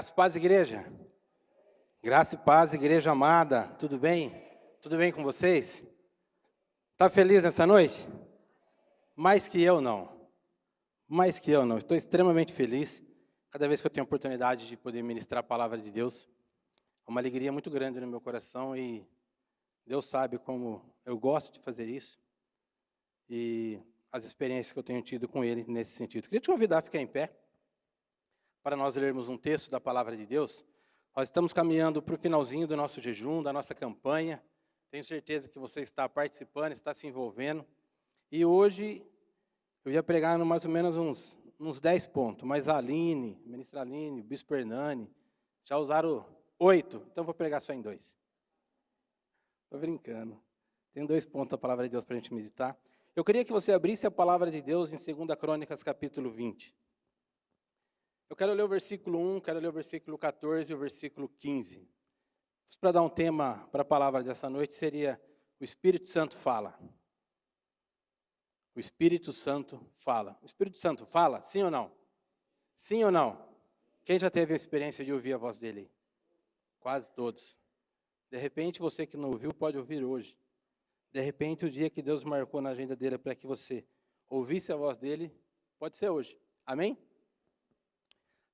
Graça e paz, igreja. Graça e paz, igreja amada. Tudo bem? Tudo bem com vocês? Tá feliz nessa noite? Mais que eu não. Mais que eu não. Estou extremamente feliz cada vez que eu tenho a oportunidade de poder ministrar a palavra de Deus. É uma alegria muito grande no meu coração e Deus sabe como eu gosto de fazer isso e as experiências que eu tenho tido com Ele nesse sentido. Queria te convidar a ficar em pé para nós lermos um texto da palavra de Deus. Nós estamos caminhando para o finalzinho do nosso jejum, da nossa campanha. Tenho certeza que você está participando, está se envolvendo. E hoje eu ia pregar no mais ou menos uns 10 pontos, mas a Aline, a ministra Aline, o bispo Hernani, já usaram 8, então vou pregar só em 2. Estou brincando. Tem 2 pontos da palavra de Deus para a gente meditar. Eu queria que você abrisse a palavra de Deus em 2 Crônicas, capítulo 20. Eu quero ler o versículo 1, quero ler o versículo 14 e o versículo 15. Para dar um tema para a palavra dessa noite, seria o Espírito Santo fala. O Espírito Santo fala. O Espírito Santo fala, sim ou não? Sim ou não? Quem já teve a experiência de ouvir a voz dele? Quase todos. De repente, você que não ouviu, pode ouvir hoje. De repente, o dia que Deus marcou na agenda dele para que você ouvisse a voz dele, pode ser hoje. Amém?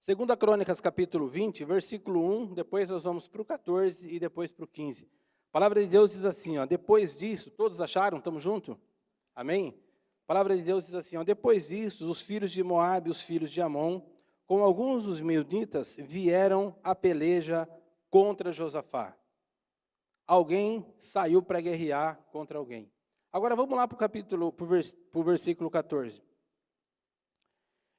2 Crônicas, capítulo 20, versículo 1, depois nós vamos para o 14 e depois para o 15. A palavra de Deus diz assim, ó, depois disso, todos acharam? Estamos juntos? Amém? A palavra de Deus diz assim, ó, depois disso, os filhos de Moabe e os filhos de Amon, com alguns dos meunitas, vieram a peleja contra Josafá. Alguém saiu para guerrear contra alguém. Agora vamos lá para o versículo 14.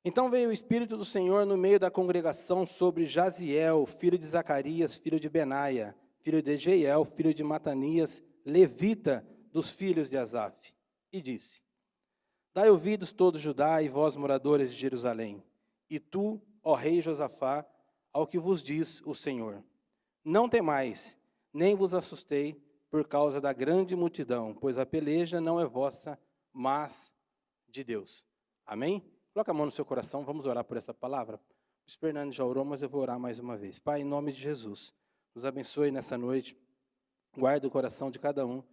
Então veio o Espírito do Senhor no meio da congregação sobre Jaziel, filho de Zacarias, filho de Benaia, filho de Jeiel, filho de Matanias, levita dos filhos de Asaf, e disse, dai ouvidos todo Judá e vós moradores de Jerusalém, e tu, ó rei Josafá, ao que vos diz o Senhor. Não temais, nem vos assustei por causa da grande multidão, pois a peleja não é vossa, mas de Deus. Amém? Coloca a mão no seu coração, vamos orar por essa palavra. O Fernando já orou, mas eu vou orar mais uma vez. Pai, em nome de Jesus, nos abençoe nessa noite, guarda o coração de cada um,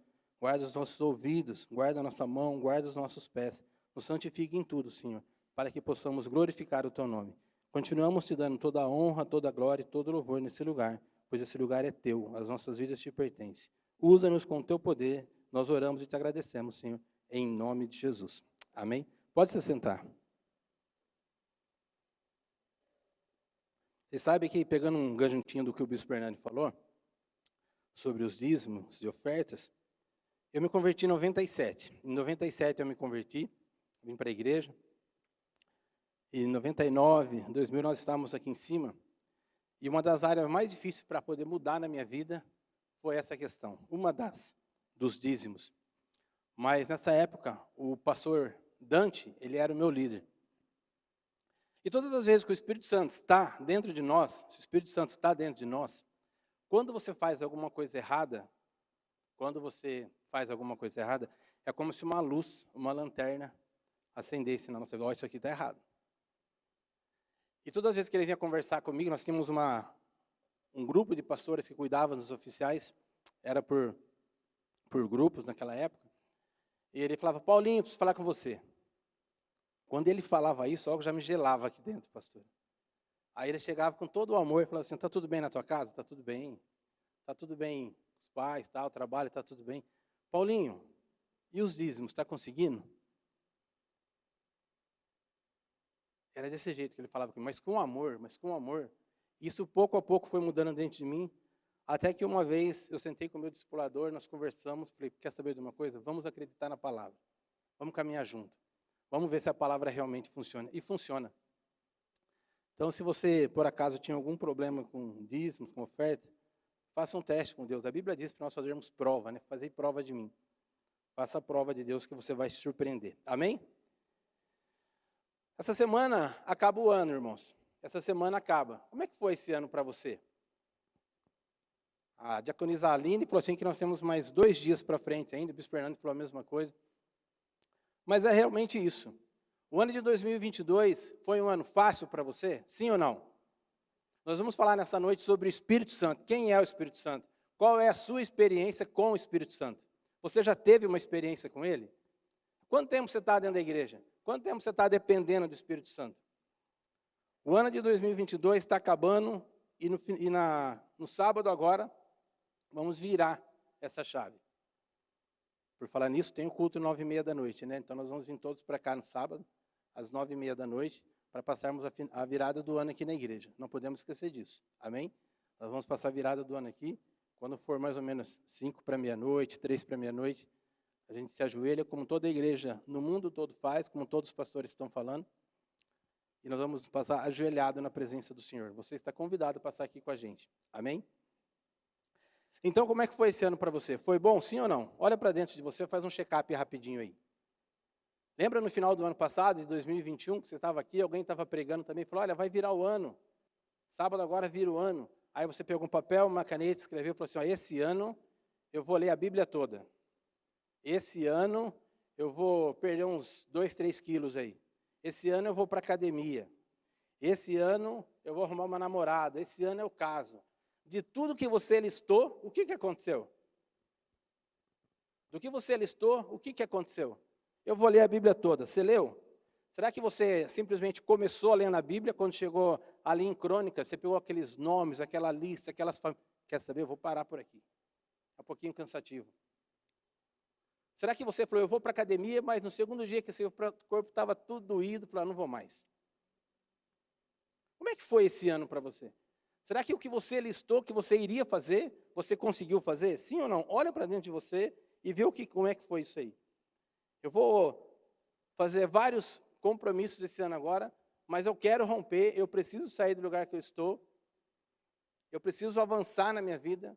guarda os nossos ouvidos, guarda a nossa mão, guarda os nossos pés, nos santifique em tudo, Senhor, para que possamos glorificar o Teu nome. Continuamos te dando toda a honra, toda a glória e todo o louvor nesse lugar, pois esse lugar é Teu, as nossas vidas te pertencem. Usa-nos com o Teu poder, nós oramos e te agradecemos, Senhor, em nome de Jesus. Amém? Pode se sentar. Você sabe que, pegando um ganjantinho do que o bispo Hernani falou, sobre os dízimos e ofertas, eu me converti em 97. Em 97 eu me converti, vim para a igreja. E em 99, 2000, nós estávamos aqui em cima. E uma das áreas mais difíceis para poder mudar na minha vida foi essa questão. Dos dízimos. Mas nessa época, o pastor Dante, ele era o meu líder. E todas as vezes que o Espírito Santo está dentro de nós, se o Espírito Santo está dentro de nós, quando você faz alguma coisa errada, é como se uma luz, uma lanterna, acendesse na nossa vida. Isso aqui está errado. E todas as vezes que ele vinha conversar comigo, nós tínhamos um grupo de pastores que cuidavam dos oficiais, era por grupos naquela época, e ele falava, Paulinho, preciso falar com você. Quando ele falava isso, algo já me gelava aqui dentro, pastor. Aí ele chegava com todo o amor e falava assim, está tudo bem na tua casa? Está tudo bem. Está tudo bem com os pais, o trabalho, está tudo bem. Paulinho, e os dízimos, está conseguindo? Era desse jeito que ele falava comigo, mas com amor. Isso pouco a pouco foi mudando dentro de mim, até que uma vez eu sentei com o meu discipulador, nós conversamos, falei, quer saber de uma coisa? Vamos acreditar na palavra. Vamos caminhar junto. Vamos ver se a palavra realmente funciona. E funciona. Então, se você, por acaso, tinha algum problema com dízimos, com oferta, faça um teste com Deus. A Bíblia diz para nós fazermos prova, né? Fazer prova de mim. Faça a prova de Deus que você vai se surpreender. Amém? Essa semana acaba o ano, irmãos. Essa semana acaba. Como é que foi esse ano para você? A diaconisa Aline falou assim que nós temos mais 2 dias para frente ainda. O bispo Fernando falou a mesma coisa. Mas é realmente isso. O ano de 2022 foi um ano fácil para você? Sim ou não? Nós vamos falar nessa noite sobre o Espírito Santo. Quem é o Espírito Santo? Qual é a sua experiência com o Espírito Santo? Você já teve uma experiência com ele? Quanto tempo você está dentro da igreja? Quanto tempo você está dependendo do Espírito Santo? O ano de 2022 está acabando e no sábado agora, vamos virar essa chave. Por falar nisso, tem o culto 9h30 da noite, né? Então nós vamos vir todos para cá no sábado, às 9h30 da noite, para passarmos a virada do ano aqui na igreja. Não podemos esquecer disso, amém? Nós vamos passar a virada do ano aqui, quando for mais ou menos 5 para meia-noite, 3 para meia-noite, a gente se ajoelha, como toda a igreja no mundo todo faz, como todos os pastores estão falando, e nós vamos passar ajoelhado na presença do Senhor. Você está convidado a passar aqui com a gente, amém? Então, como é que foi esse ano para você? Foi bom, sim ou não? Olha para dentro de você, faz um check-up rapidinho aí. Lembra no final do ano passado, de 2021, que você estava aqui, alguém estava pregando também, falou, olha, vai virar o ano. Sábado agora vira o ano. Aí você pegou um papel, uma caneta, escreveu e falou assim, ó, esse ano eu vou ler a Bíblia toda. Esse ano eu vou perder uns 2, 3 quilos aí. Esse ano eu vou para a academia. Esse ano eu vou arrumar uma namorada. Esse ano é o caso. De tudo que você listou, o que aconteceu? Do que você listou, o que aconteceu? Eu vou ler a Bíblia toda. Você leu? Será que você simplesmente começou a ler na Bíblia, quando chegou ali em Crônicas, você pegou aqueles nomes, aquela lista, aquelas famílias? Quer saber? Eu vou parar por aqui. É um pouquinho cansativo. Será que você falou, eu vou para a academia, mas no segundo dia que seu corpo estava tudo doído, falou, não vou mais. Como é que foi esse ano para você? Será que o que você listou, que você iria fazer, você conseguiu fazer? Sim ou não? Olha para dentro de você e vê como é que foi isso aí. Eu vou fazer vários compromissos esse ano agora, mas eu quero romper, eu preciso sair do lugar que eu estou, eu preciso avançar na minha vida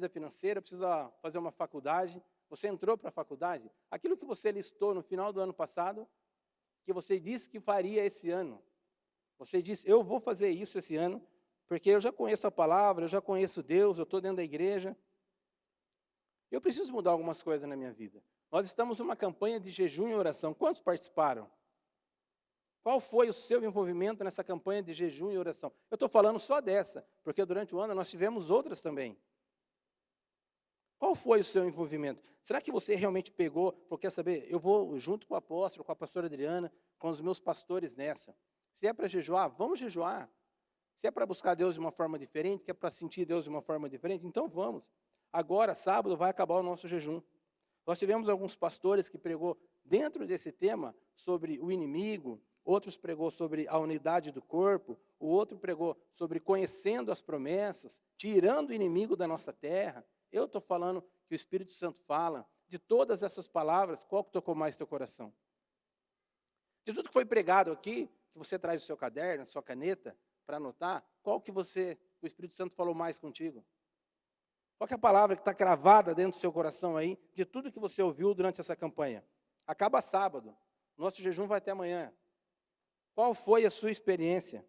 financeira, eu preciso fazer uma faculdade. Você entrou para a faculdade? Aquilo que você listou no final do ano passado, que você disse que faria esse ano, você disse, eu vou fazer isso esse ano, porque eu já conheço a palavra, eu já conheço Deus, eu estou dentro da igreja. Eu preciso mudar algumas coisas na minha vida. Nós estamos numa campanha de jejum e oração. Quantos participaram? Qual foi o seu envolvimento nessa campanha de jejum e oração? Eu estou falando só dessa, porque durante o ano nós tivemos outras também. Qual foi o seu envolvimento? Será que você realmente pegou, falou, quer saber, eu vou junto com o apóstolo, com a pastora Adriana, com os meus pastores nessa. Se é para jejuar, vamos jejuar. Se é para buscar Deus de uma forma diferente, que é para sentir Deus de uma forma diferente, então vamos. Agora, sábado, vai acabar o nosso jejum. Nós tivemos alguns pastores que pregou dentro desse tema sobre o inimigo, outros pregou sobre a unidade do corpo, o outro pregou sobre conhecendo as promessas, tirando o inimigo da nossa terra. Eu estou falando que o Espírito Santo fala. De todas essas palavras, qual que tocou mais teu coração? De tudo que foi pregado aqui, que você traz o seu caderno, a sua caneta, para anotar, qual que o Espírito Santo falou mais contigo? Qual que é a palavra que está cravada dentro do seu coração aí, de tudo que você ouviu durante essa campanha? Acaba sábado, nosso jejum vai até amanhã. Qual foi a sua experiência?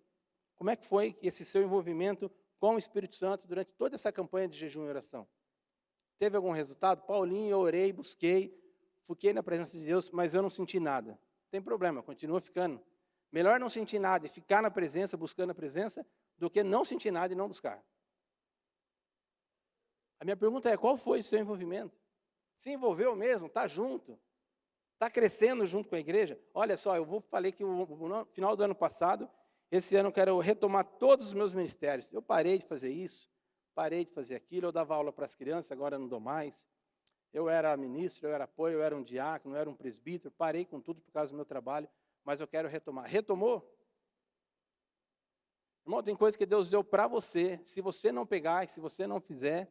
Como é que foi esse seu envolvimento com o Espírito Santo durante toda essa campanha de jejum e oração? Teve algum resultado? Paulinho, eu orei, busquei, fiquei na presença de Deus, mas eu não senti nada. Não tem problema, continua ficando. Melhor não sentir nada e ficar na presença, buscando a presença, do que não sentir nada e não buscar. A minha pergunta é, qual foi o seu envolvimento? Se envolveu mesmo? Está junto? Está crescendo junto com a igreja? Olha só, falei que no final do ano passado, esse ano eu quero retomar todos os meus ministérios. Eu parei de fazer isso, parei de fazer aquilo, eu dava aula para as crianças, agora não dou mais. Eu era ministro, eu era apoio, eu era um diácono, eu era um presbítero, parei com tudo por causa do meu trabalho, mas eu quero retomar. Retomou? Irmão, tem coisa que Deus deu para você, se você não pegar, se você não fizer,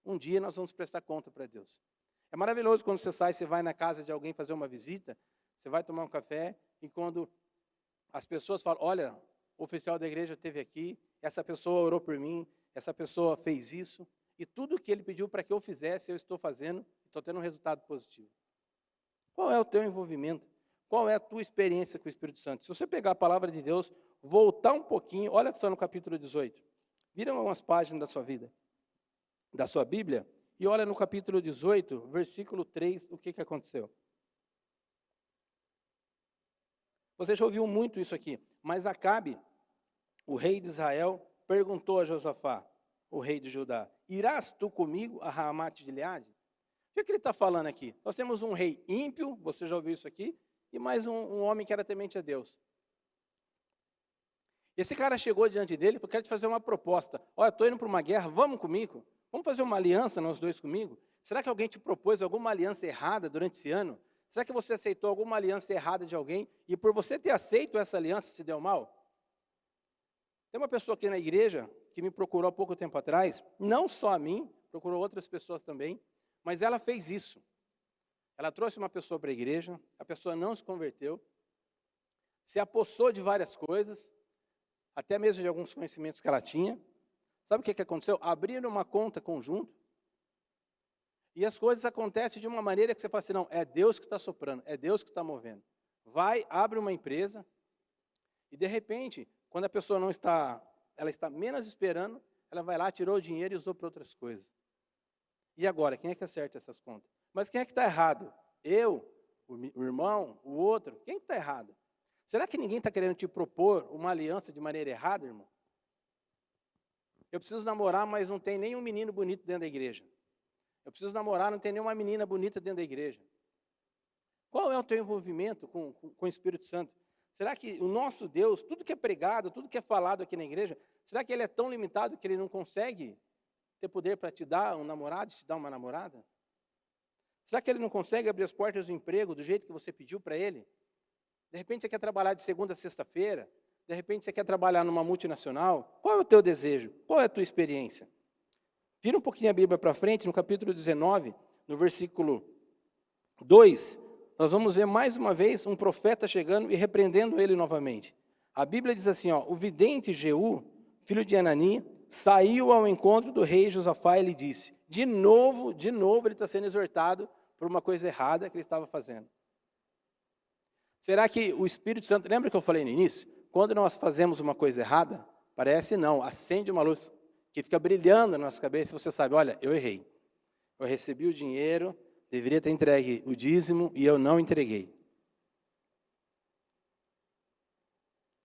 um dia nós vamos prestar conta para Deus. É maravilhoso quando você sai, você vai na casa de alguém fazer uma visita, você vai tomar um café, e quando as pessoas falam, olha, o oficial da igreja esteve aqui, essa pessoa orou por mim, essa pessoa fez isso, e tudo que ele pediu para que eu fizesse, eu estou fazendo, estou tendo um resultado positivo. Qual é o teu envolvimento? Qual é a tua experiência com o Espírito Santo? Se você pegar a palavra de Deus, voltar um pouquinho, olha só no capítulo 18, vira umas páginas da sua vida, da sua Bíblia, e olha no capítulo 18, versículo 3, o que aconteceu. Você já ouviu muito isso aqui, mas Acabe, o rei de Israel perguntou a Josafá, o rei de Judá, irás tu comigo a Ramate de Gileade? O que é que ele está falando aqui? Nós temos um rei ímpio, você já ouviu isso aqui, e mais um homem que era temente a Deus. Esse cara chegou diante dele e falou, quero te fazer uma proposta. Olha, estou indo para uma guerra, vamos comigo? Vamos fazer uma aliança nós dois comigo? Será que alguém te propôs alguma aliança errada durante esse ano? Será que você aceitou alguma aliança errada de alguém e por você ter aceito essa aliança se deu mal? Tem uma pessoa aqui na igreja que me procurou há pouco tempo atrás, não só a mim, procurou outras pessoas também, mas ela fez isso. Ela trouxe uma pessoa para a igreja, a pessoa não se converteu, se apossou de várias coisas, até mesmo de alguns conhecimentos que ela tinha. Sabe o que aconteceu? Abriram uma conta conjunto, e as coisas acontecem de uma maneira que você fala assim, não, é Deus que está soprando, é Deus que está movendo. Vai, abre uma empresa, e de repente, quando a pessoa não está, ela está menos esperando, ela vai lá, tirou o dinheiro e usou para outras coisas. E agora, quem é que acerta essas contas? Mas quem é que está errado? Eu, o irmão, o outro? Quem está errado? Será que ninguém está querendo te propor uma aliança de maneira errada, irmão? Eu preciso namorar, mas não tem nenhum menino bonito dentro da igreja. Eu preciso namorar, não tem nenhuma menina bonita dentro da igreja. Qual é o teu envolvimento com o Espírito Santo? Será que o nosso Deus, tudo que é pregado, tudo que é falado aqui na igreja, será que ele é tão limitado que ele não consegue ter poder para te dar um namorado, te dar uma namorada? Será que ele não consegue abrir as portas do emprego do jeito que você pediu para ele? De repente você quer trabalhar de segunda a sexta-feira, de repente você quer trabalhar numa multinacional. Qual é o teu desejo? Qual é a tua experiência? Vira um pouquinho a Bíblia para frente, no capítulo 19, no versículo 2, nós vamos ver mais uma vez um profeta chegando e repreendendo ele novamente. A Bíblia diz assim, ó, o vidente Jeú, filho de Anani, saiu ao encontro do rei Josafá e lhe disse, de novo ele está sendo exortado por uma coisa errada que ele estava fazendo. Será que o Espírito Santo, lembra que eu falei no início? Quando nós fazemos uma coisa errada, parece não, acende uma luz que fica brilhando na nossa cabeça e você sabe, olha, eu errei. Eu recebi o dinheiro, deveria ter entregue o dízimo e eu não entreguei.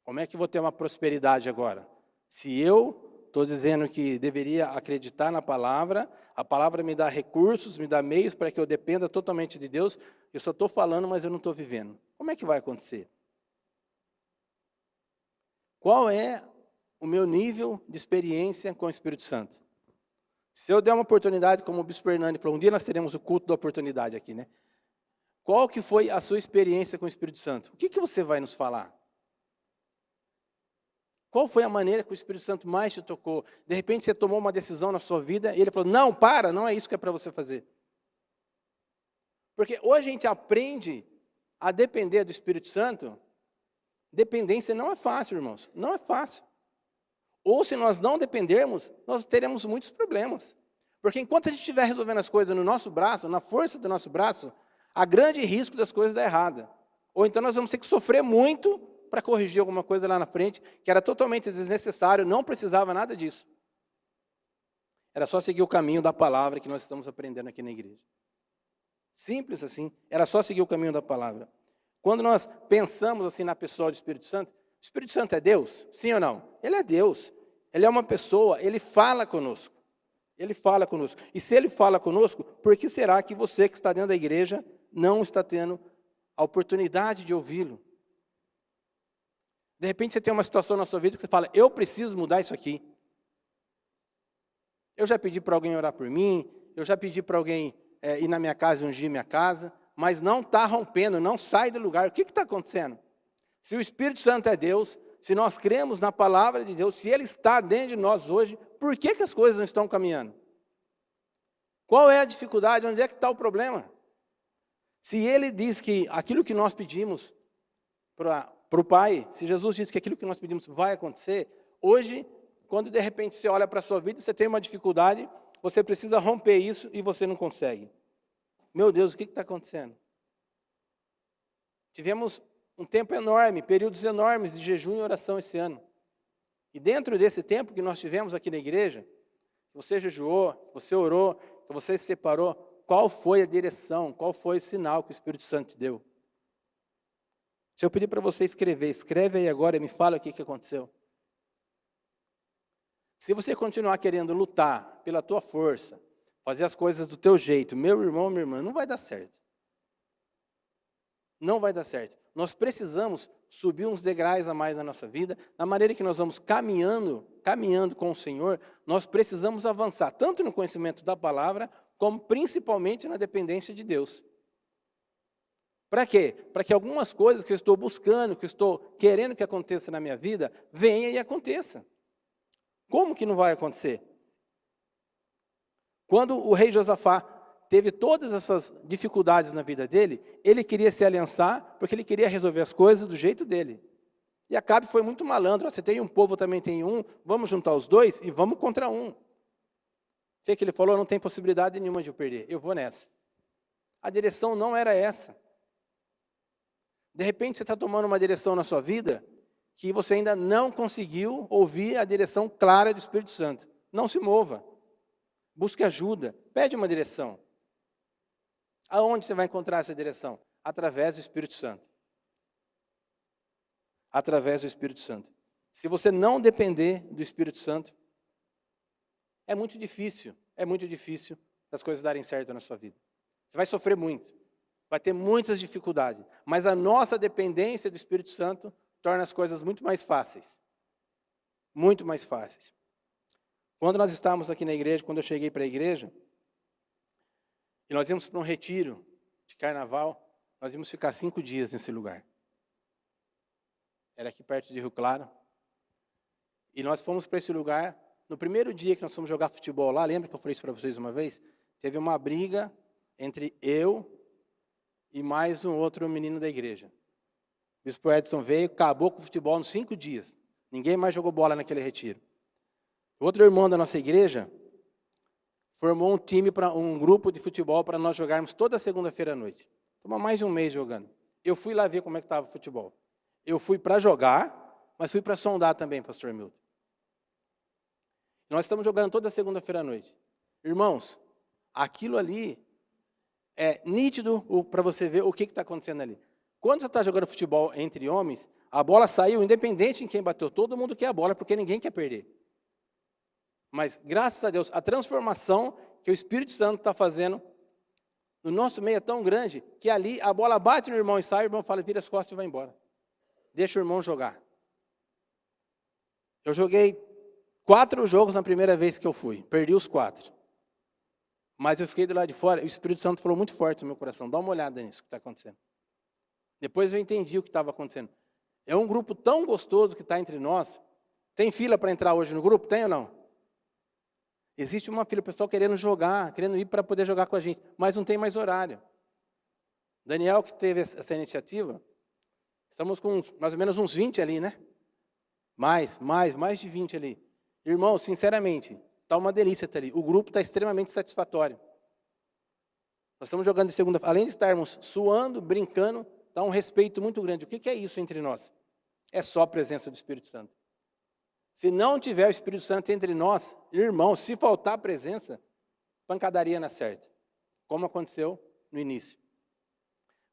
Como é que eu vou ter uma prosperidade agora? Se eu estou dizendo que deveria acreditar na palavra, a palavra me dá recursos, me dá meios para que eu dependa totalmente de Deus, eu só estou falando, mas eu não estou vivendo. Como é que vai acontecer? Qual é o meu nível de experiência com o Espírito Santo? Se eu der uma oportunidade, como o Bispo Hernani falou, um dia nós teremos o culto da oportunidade aqui, né? Qual que foi a sua experiência com o Espírito Santo? O que você vai nos falar? Qual foi a maneira que o Espírito Santo mais te tocou? De repente você tomou uma decisão na sua vida e ele falou, não, para, não é isso que é para você fazer. Porque hoje a gente aprende a depender do Espírito Santo. Dependência não é fácil, irmãos, não é fácil. Ou se nós não dependermos, nós teremos muitos problemas. Porque enquanto a gente estiver resolvendo as coisas no nosso braço, na força do nosso braço, há grande risco das coisas dar errada. Ou então nós vamos ter que sofrer muito para corrigir alguma coisa lá na frente, que era totalmente desnecessário, não precisava nada disso. Era só seguir o caminho da palavra que nós estamos aprendendo aqui na igreja. Simples assim, era só seguir o caminho da palavra. Quando nós pensamos assim na pessoa do Espírito Santo, o Espírito Santo é Deus? Sim ou não? Ele é Deus. Ele é uma pessoa, ele fala conosco. Ele fala conosco. E se ele fala conosco, por que será que você que está dentro da igreja não está tendo a oportunidade de ouvi-lo? De repente você tem uma situação na sua vida que você fala, eu preciso mudar isso aqui. Eu já pedi para alguém orar por mim, eu já pedi para alguém ir na minha casa e ungir minha casa, mas não está rompendo, não sai do lugar. O que está acontecendo? Se o Espírito Santo é Deus, se nós cremos na palavra de Deus, se Ele está dentro de nós hoje, por que as coisas não estão caminhando? Qual é a dificuldade? Onde é que está o problema? Se Ele diz que aquilo que nós pedimos para o Pai, se Jesus diz que aquilo que nós pedimos vai acontecer, hoje, quando de repente você olha para a sua vida e você tem uma dificuldade, você precisa romper isso e você não consegue. Meu Deus, o que está acontecendo? Tivemos um tempo enorme, períodos enormes de jejum e oração esse ano. E dentro desse tempo que nós tivemos aqui na igreja, você jejuou, você orou, você se separou, qual foi a direção, qual foi o sinal que o Espírito Santo te deu? Se eu pedir para você escrever, escreve aí agora e me fala o que aconteceu. Se você continuar querendo lutar pela tua força, fazer as coisas do teu jeito, meu irmão, minha irmã, não vai dar certo. Não vai dar certo. Nós precisamos subir uns degraus a mais na nossa vida, na maneira que nós vamos caminhando com o Senhor, nós precisamos avançar, tanto no conhecimento da palavra, como principalmente na dependência de Deus. Para quê? Para que algumas coisas que eu estou buscando, que eu estou querendo que aconteça na minha vida, venha e aconteça. Como que não vai acontecer? Quando o rei Josafá teve todas essas dificuldades na vida dele, ele queria se aliançar, porque ele queria resolver as coisas do jeito dele. E Acabe foi muito malandro. Você tem um povo, eu também tenho um, vamos juntar os dois e vamos contra um. Sei que ele falou, não tem possibilidade nenhuma de eu perder, eu vou nessa. A direção não era essa. De repente você está tomando uma direção na sua vida que você ainda não conseguiu ouvir a direção clara do Espírito Santo. Não se mova. Busque ajuda. Pede uma direção. Aonde você vai encontrar essa direção? Através do Espírito Santo. Através do Espírito Santo. Se você não depender do Espírito Santo, é muito difícil as coisas darem certo na sua vida. Você vai sofrer muito, vai ter muitas dificuldades, mas a nossa dependência do Espírito Santo torna as coisas muito mais fáceis. Muito mais fáceis. Quando nós estávamos aqui na igreja, quando eu cheguei para a igreja, e nós íamos para um retiro de carnaval, nós íamos ficar 5 dias nesse lugar. Era aqui perto de Rio Claro. E nós fomos para esse lugar, no primeiro dia que nós fomos jogar futebol lá, lembra que eu falei isso para vocês uma vez? Teve uma briga entre eu e mais um outro menino da igreja. O bispo Edson veio, acabou com o futebol nos 5 dias. Ninguém mais jogou bola naquele retiro. O outro irmão da nossa igreja formou um time, um grupo de futebol para nós jogarmos toda segunda-feira à noite. Estamos mais de um mês jogando. Eu fui lá ver como é que estava o futebol. Eu fui para jogar, mas fui para sondar também, pastor Milton. Nós estamos jogando toda segunda-feira à noite. Irmãos, aquilo ali é nítido para você ver o que está acontecendo ali. Quando você está jogando futebol entre homens, a bola saiu, independente em quem bateu. Todo mundo quer a bola, porque ninguém quer perder. Mas, graças a Deus, a transformação que o Espírito Santo está fazendo no nosso meio é tão grande, que ali a bola bate no irmão e sai, o irmão fala, vira as costas e vai embora. Deixa o irmão jogar. Eu joguei 4 jogos na primeira vez que eu fui, perdi os 4. Mas eu fiquei do lado de fora, e o Espírito Santo falou muito forte no meu coração, dá uma olhada nisso que está acontecendo. Depois eu entendi o que estava acontecendo. É um grupo tão gostoso que está entre nós. Tem fila para entrar hoje no grupo? Tem ou não? Existe uma fila, o pessoal querendo jogar, querendo ir para poder jogar com a gente, mas não tem mais horário. Daniel, que teve essa iniciativa, estamos com mais ou menos uns 20 ali, né? Mais de 20 ali. Irmão, sinceramente, está uma delícia estar ali. O grupo está extremamente satisfatório. Nós estamos jogando de segunda, além de estarmos suando, brincando, dá um respeito muito grande. O que é isso entre nós? É só a presença do Espírito Santo. Se não tiver o Espírito Santo entre nós, irmão, se faltar a presença, pancadaria na certa, como aconteceu no início.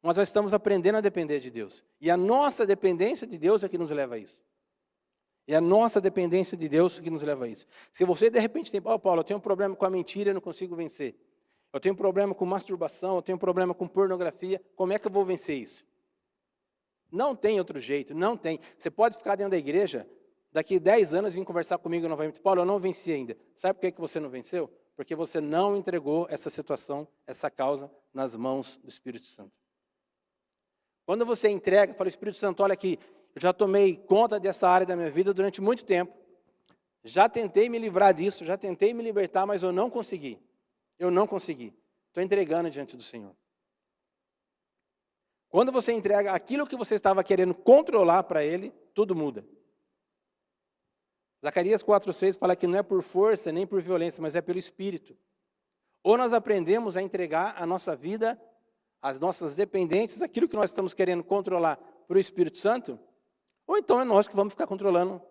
Nós estamos aprendendo a depender de Deus. E a nossa dependência de Deus é que nos leva a isso. É a nossa dependência de Deus que nos leva a isso. Se você, de repente, tem, Paulo, eu tenho um problema com a mentira, eu não consigo vencer. Eu tenho um problema com masturbação, eu tenho um problema com pornografia, como é que eu vou vencer isso? Não tem outro jeito, não tem. Você pode ficar dentro da igreja, daqui 10 anos vir conversar comigo novamente. Paulo, eu não venci ainda. Sabe por que você não venceu? Porque você não entregou essa situação, essa causa, nas mãos do Espírito Santo. Quando você entrega, fala, Espírito Santo, olha aqui, eu já tomei conta dessa área da minha vida durante muito tempo. Já tentei me livrar disso, já tentei me libertar, mas eu não consegui. Eu não consegui. Estou entregando diante do Senhor. Quando você entrega aquilo que você estava querendo controlar para Ele, tudo muda. Zacarias 4,6 fala que não é por força nem por violência, mas é pelo Espírito. Ou nós aprendemos a entregar a nossa vida, as nossas dependências, aquilo que nós estamos querendo controlar para o Espírito Santo, ou então é nós que vamos ficar controlando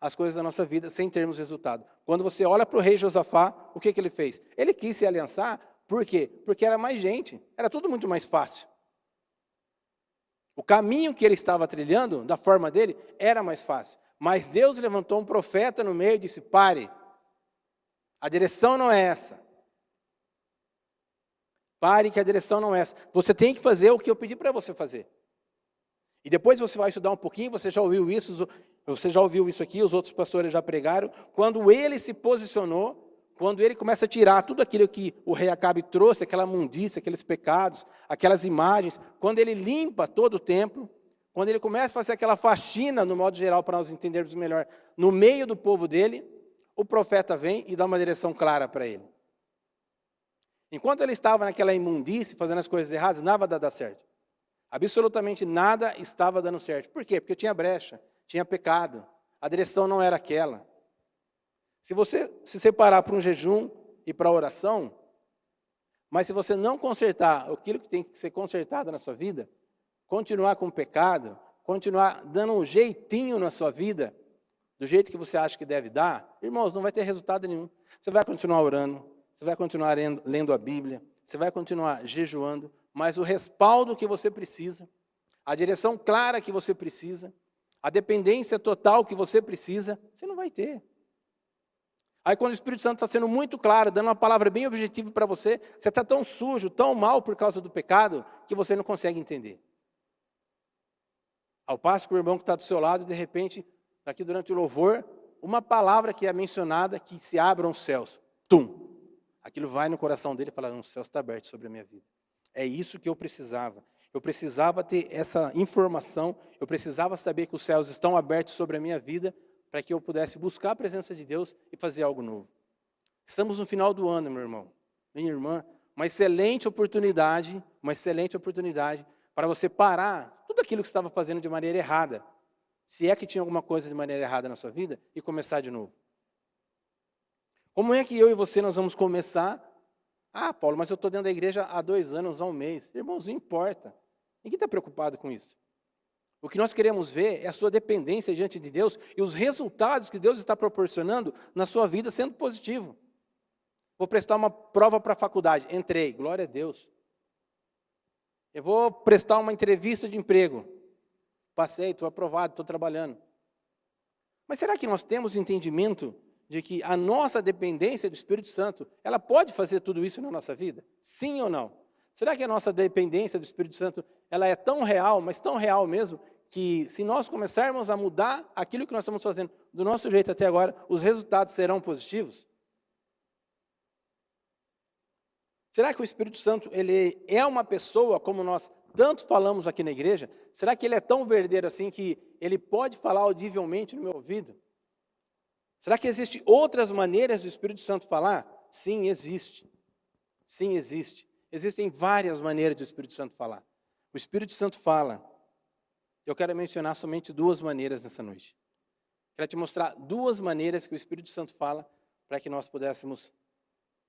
as coisas da nossa vida sem termos resultado. Quando você olha para o rei Josafá, o que ele fez? Ele quis se aliançar, por quê? Porque era mais gente, era tudo muito mais fácil. O caminho que ele estava trilhando, da forma dele, era mais fácil. Mas Deus levantou um profeta no meio e disse, pare, A direção não é essa. Pare que a direção não é essa. Você tem que fazer o que eu pedi para você fazer. E depois você vai estudar um pouquinho, você já ouviu isso aqui, os outros pastores já pregaram. Quando ele se posicionou, quando ele começa a tirar tudo aquilo que o rei Acabe trouxe, aquela imundícia, aqueles pecados, aquelas imagens, quando ele limpa todo o templo, quando ele começa a fazer aquela faxina, no modo geral, para nós entendermos melhor, no meio do povo dele, o profeta vem e dá uma direção clara para ele. Enquanto ele estava naquela imundície, fazendo as coisas erradas, nada dava certo. Absolutamente nada estava dando certo. Por quê? Porque tinha brecha, tinha pecado. A direção não era aquela. Se você se separar para um jejum e para a oração, mas se você não consertar aquilo que tem que ser consertado na sua vida, continuar com o pecado, continuar dando um jeitinho na sua vida, do jeito que você acha que deve dar, irmãos, não vai ter resultado nenhum. Você vai continuar orando, você vai continuar lendo a Bíblia, você vai continuar jejuando, mas o respaldo que você precisa, a direção clara que você precisa, a dependência total que você precisa, você não vai ter. Aí quando o Espírito Santo está sendo muito claro, dando uma palavra bem objetiva para você, você está tão sujo, tão mal por causa do pecado, que você não consegue entender. Ao passo que o irmão que está do seu lado, de repente, aqui durante o louvor, uma palavra que é mencionada, que se abram os céus. Tum! Aquilo vai no coração dele e fala, o céu está aberto sobre a minha vida. É isso que eu precisava. Eu precisava ter essa informação, eu precisava saber que os céus estão abertos sobre a minha vida, para que eu pudesse buscar a presença de Deus e fazer algo novo. Estamos no final do ano, meu irmão, minha irmã, uma excelente oportunidade para você parar tudo aquilo que você estava fazendo de maneira errada, se é que tinha alguma coisa de maneira errada na sua vida, e começar de novo. Como é que eu e você nós vamos começar? Ah, Paulo, mas eu estou dentro da igreja há 2 anos, há 1 mês. Irmãos, não importa. Ninguém está preocupado com isso. O que nós queremos ver é a sua dependência diante de Deus e os resultados que Deus está proporcionando na sua vida sendo positivo. Vou prestar uma prova para a faculdade, entrei, glória a Deus. Eu vou prestar uma entrevista de emprego, passei, estou aprovado, estou trabalhando. Mas será que nós temos entendimento de que a nossa dependência do Espírito Santo, ela pode fazer tudo isso na nossa vida? Sim ou não? Será que a nossa dependência do Espírito Santo, ela é tão real, mas tão real mesmo, que se nós começarmos a mudar aquilo que nós estamos fazendo do nosso jeito até agora, os resultados serão positivos? Será que o Espírito Santo, ele é uma pessoa, como nós tanto falamos aqui na igreja? Será que ele é tão verdadeiro assim que ele pode falar audivelmente no meu ouvido? Será que existem outras maneiras do Espírito Santo falar? Sim, existe. Sim, existe. Existem várias maneiras do Espírito Santo falar. O Espírito Santo fala. Eu quero mencionar somente 2 maneiras nessa noite. Quero te mostrar 2 maneiras que o Espírito Santo fala para que nós pudéssemos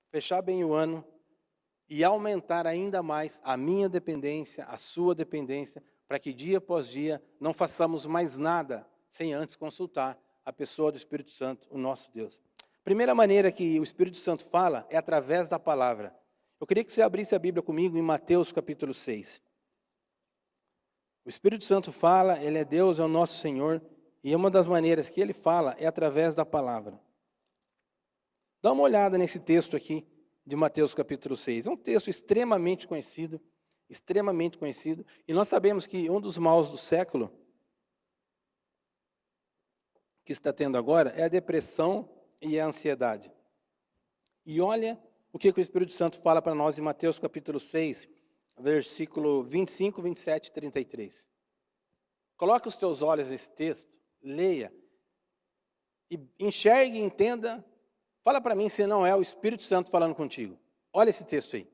fechar bem o ano e aumentar ainda mais a minha dependência, a sua dependência, para que dia após dia não façamos mais nada sem antes consultar a pessoa do Espírito Santo, o nosso Deus. Primeira maneira que o Espírito Santo fala é através da palavra. Eu queria que você abrisse a Bíblia comigo em Mateus capítulo 6. O Espírito Santo fala, ele é Deus, é o nosso Senhor, e uma das maneiras que ele fala é através da palavra. Dá uma olhada nesse texto aqui de Mateus capítulo 6. É um texto extremamente conhecido, e nós sabemos que um dos maus do século que está tendo agora é a depressão e a ansiedade. E olha o que o Espírito Santo fala para nós em Mateus capítulo 6, versículo 25, 27 e 33. Coloque os teus olhos nesse texto, leia, e enxergue e entenda. Fala para mim se não é o Espírito Santo falando contigo. Olha esse texto aí.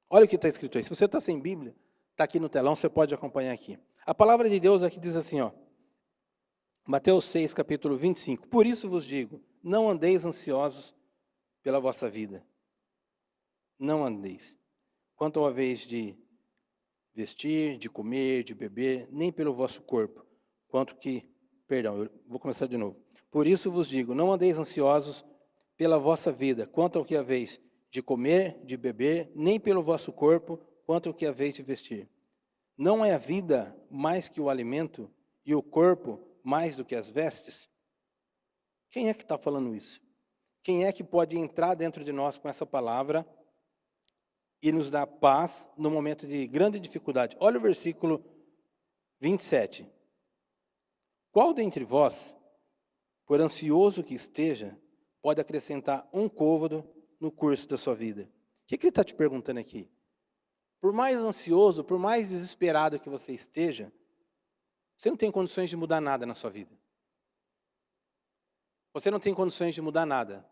Olha o que está escrito aí. Se você está sem Bíblia, está aqui no telão, você pode acompanhar aqui. A palavra de Deus aqui diz assim, ó. Mateus 6, capítulo 25. Por isso vos digo, não andeis ansiosos pela vossa vida. Não andeis. Quanto ao vez de vestir, de comer, de beber, nem pelo vosso corpo. Eu vou começar de novo. Por isso vos digo, não andeis ansiosos pela vossa vida, quanto ao que haveis de comer, de beber, nem pelo vosso corpo, quanto ao que haveis de vestir. Não é a vida mais que o alimento, e o corpo mais do que as vestes? Quem é que está falando isso? Quem é que pode entrar dentro de nós com essa palavra e nos dar paz no momento de grande dificuldade? Olha o versículo 27. Qual dentre vós, por ansioso que esteja, pode acrescentar um côvado no curso da sua vida? O que ele está te perguntando aqui? Por mais ansioso, por mais desesperado que você esteja, você não tem condições de mudar nada na sua vida. Você não tem condições de mudar nada.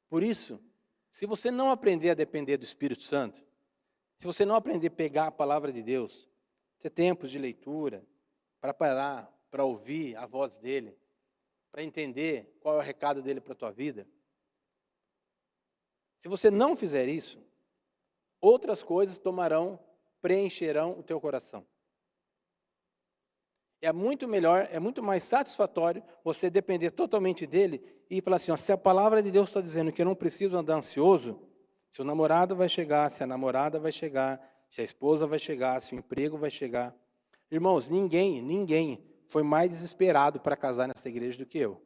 Por isso, se você não aprender a depender do Espírito Santo, se você não aprender a pegar a palavra de Deus, ter tempos de leitura, para parar, para ouvir a voz dele, para entender qual é o recado dele para a tua vida, se você não fizer isso, outras coisas preencherão o teu coração. É muito melhor, é muito mais satisfatório você depender totalmente dele e falar assim, ó, se a palavra de Deus está dizendo que eu não preciso andar ansioso, se o namorado vai chegar, se a namorada vai chegar, se a esposa vai chegar, se o emprego vai chegar. Irmãos, ninguém foi mais desesperado para casar nessa igreja do que eu.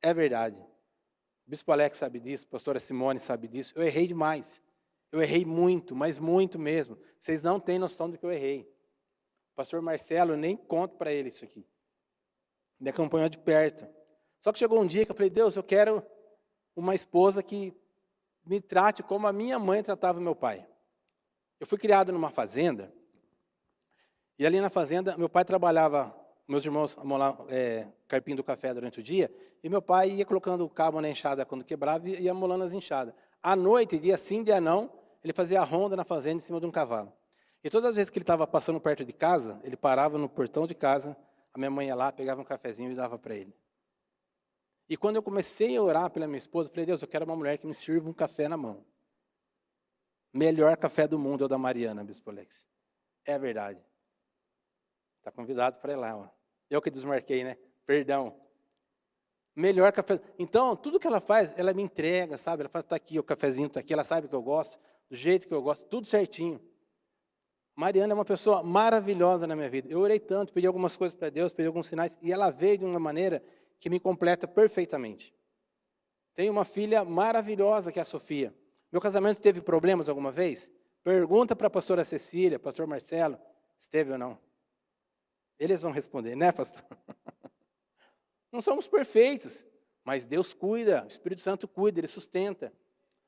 É verdade. O bispo Alex sabe disso, a pastora Simone sabe disso. Eu errei demais. Eu errei muito, mas muito mesmo. Vocês não têm noção do que eu errei. O pastor Marcelo, eu nem conto para ele isso aqui. Me acompanhou de perto. Só que chegou um dia que eu falei, Deus, eu quero uma esposa que me trate como a minha mãe tratava o meu pai. Eu fui criado numa fazenda, e ali na fazenda, meu pai trabalhava, meus irmãos carpindo café durante o dia, e meu pai ia colocando o cabo na enxada quando quebrava e ia amolando as enxadas. À noite, dia sim, dia não, ele fazia a ronda na fazenda em cima de um cavalo. E todas as vezes que ele estava passando perto de casa, ele parava no portão de casa, a minha mãe ia lá, pegava um cafezinho e dava para ele. E quando eu comecei a orar pela minha esposa, eu falei, Deus, eu quero uma mulher que me sirva um café na mão. Melhor café do mundo é o da Mariana, bispo Alex. É verdade. Está convidado para ir lá. Ó. Eu que desmarquei, né? Perdão. Melhor café. Então, tudo que ela faz, ela me entrega, sabe? Ela fala, está aqui, o cafezinho está aqui, ela sabe que eu gosto, do jeito que eu gosto, tudo certinho. Mariana é uma pessoa maravilhosa na minha vida. Eu orei tanto, pedi algumas coisas para Deus, pedi alguns sinais, e ela veio de uma maneira que me completa perfeitamente. Tenho uma filha maravilhosa, que é a Sofia. Meu casamento teve problemas alguma vez? Pergunta para a pastora Cecília, pastor Marcelo, se teve ou não. Eles vão responder, né, pastor? Não somos perfeitos, mas Deus cuida, o Espírito Santo cuida, Ele sustenta.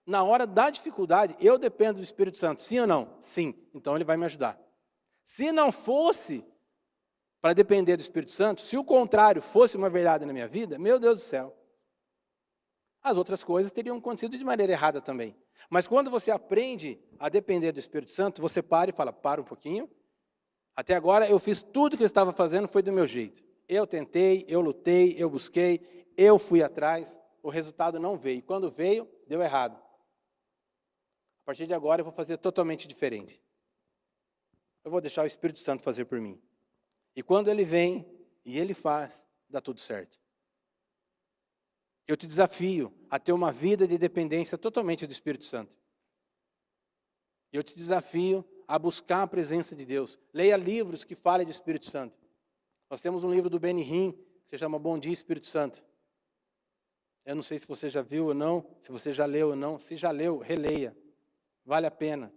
Na hora da dificuldade, eu dependo do Espírito Santo, sim ou não? Sim, então Ele vai me ajudar. Se não fosse para depender do Espírito Santo, se o contrário fosse uma verdade na minha vida, meu Deus do céu, as outras coisas teriam acontecido de maneira errada também. Mas quando você aprende a depender do Espírito Santo, você para e fala, para um pouquinho. Até agora eu fiz tudo que eu estava fazendo, foi do meu jeito. Eu tentei, eu lutei, eu busquei, eu fui atrás, o resultado não veio. Quando veio, deu errado. A partir de agora eu vou fazer totalmente diferente. Eu vou deixar o Espírito Santo fazer por mim. E quando ele vem e ele faz, dá tudo certo. Eu te desafio a ter uma vida de dependência totalmente do Espírito Santo. Eu te desafio a buscar a presença de Deus. Leia livros que falem do Espírito Santo. Nós temos um livro do Benny Hinn, que se chama Bom Dia, Espírito Santo. Eu não sei se você já viu ou não, se você já leu ou não. Se já leu, releia. Vale a pena.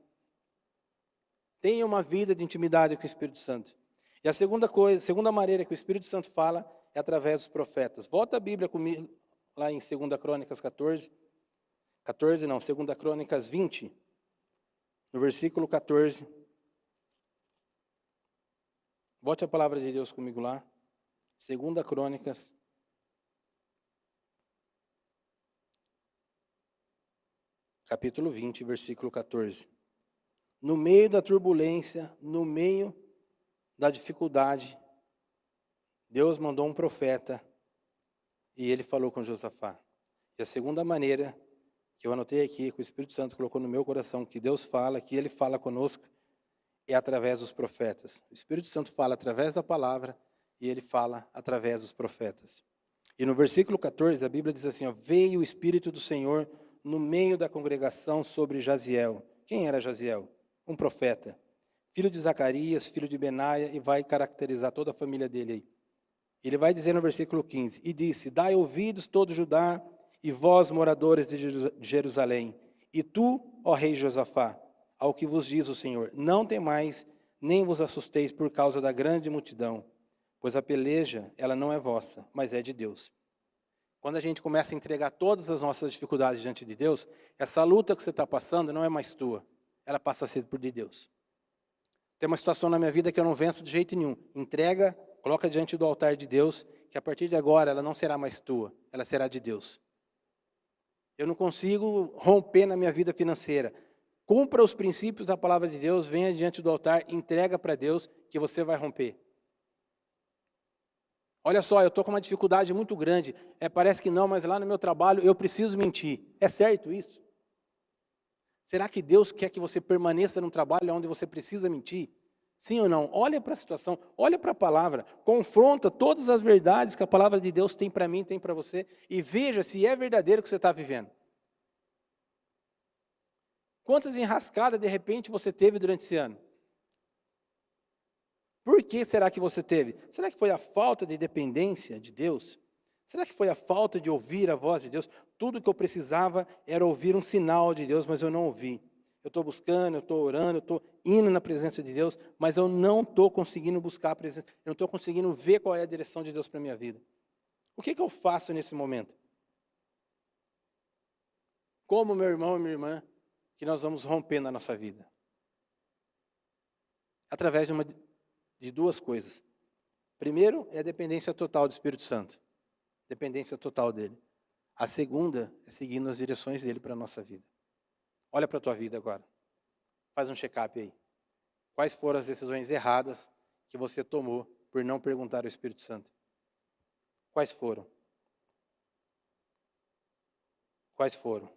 Tenha uma vida de intimidade com o Espírito Santo. E a segunda maneira que o Espírito Santo fala é através dos profetas. Volta a Bíblia comigo, lá em 2 Crônicas 2 Crônicas 20, no versículo 14. Bote a palavra de Deus comigo lá. 2 Crônicas. Capítulo 20, versículo 14. No meio da turbulência, no meio da dificuldade, Deus mandou um profeta e ele falou com Josafá. E a segunda maneira que eu anotei aqui, que o Espírito Santo colocou no meu coração, que Deus fala, que Ele fala conosco, é através dos profetas. O Espírito Santo fala através da palavra e Ele fala através dos profetas. E no versículo 14, a Bíblia diz assim, ó, veio o Espírito do Senhor no meio da congregação sobre Jaziel. Quem era Jaziel? Um profeta. Filho de Zacarias, filho de Benaia, e vai caracterizar toda a família dele aí. Ele vai dizer no versículo 15, e disse, dai ouvidos todo Judá e vós, moradores de Jerusalém, e tu, ó rei Josafá, ao que vos diz o Senhor, não temais, nem vos assusteis por causa da grande multidão, pois a peleja, ela não é vossa, mas é de Deus. Quando a gente começa a entregar todas as nossas dificuldades diante de Deus, essa luta que você está passando não é mais tua, ela passa a ser por de Deus. Tem uma situação na minha vida que eu não venço de jeito nenhum. Entrega, coloca diante do altar de Deus, que a partir de agora ela não será mais tua, ela será de Deus. Eu não consigo romper na minha vida financeira. Cumpra os princípios da palavra de Deus, venha diante do altar, entrega para Deus que você vai romper. Olha só, eu estou com uma dificuldade muito grande. Parece que não, mas lá no meu trabalho eu preciso mentir. É certo isso? Será que Deus quer que você permaneça num trabalho onde você precisa mentir? Sim ou não? Olha para a situação, olha para a palavra, confronta todas as verdades que a palavra de Deus tem para mim, tem para você, e veja se é verdadeiro o que você está vivendo. Quantas enrascadas, de repente, você teve durante esse ano? Por que será que você teve? Será que foi a falta de dependência de Deus? Será que foi a falta de ouvir a voz de Deus? Tudo que eu precisava era ouvir um sinal de Deus, mas eu não ouvi. Eu estou buscando, eu estou orando, eu estou indo na presença de Deus, mas eu não estou conseguindo buscar a presença, eu não estou conseguindo ver qual é a direção de Deus para a minha vida. O que eu faço nesse momento? Como meu irmão e minha irmã, que nós vamos romper na nossa vida? Através de duas coisas. Primeiro é a dependência total do Espírito Santo. Dependência total dele. A segunda é seguindo as direções dele para a nossa vida. Olha para a tua vida agora. Faz um check-up aí. Quais foram as decisões erradas que você tomou por não perguntar ao Espírito Santo? Quais foram? Quais foram?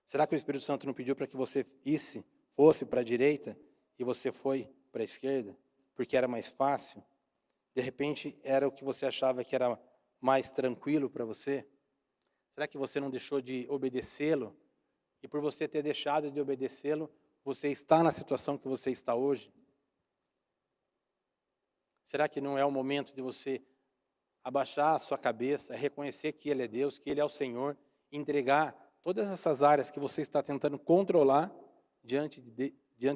Será que o Espírito Santo não pediu para que você fosse para a direita e você foi para a esquerda? Porque era mais fácil? De repente, era o que você achava que era mais tranquilo para você? Será que você não deixou de obedecê-lo? E por você ter deixado de obedecê-lo, você está na situação que você está hoje? Será que não é o momento de você abaixar a sua cabeça, reconhecer que Ele é Deus, que Ele é o Senhor, entregar todas essas áreas que você está tentando controlar diante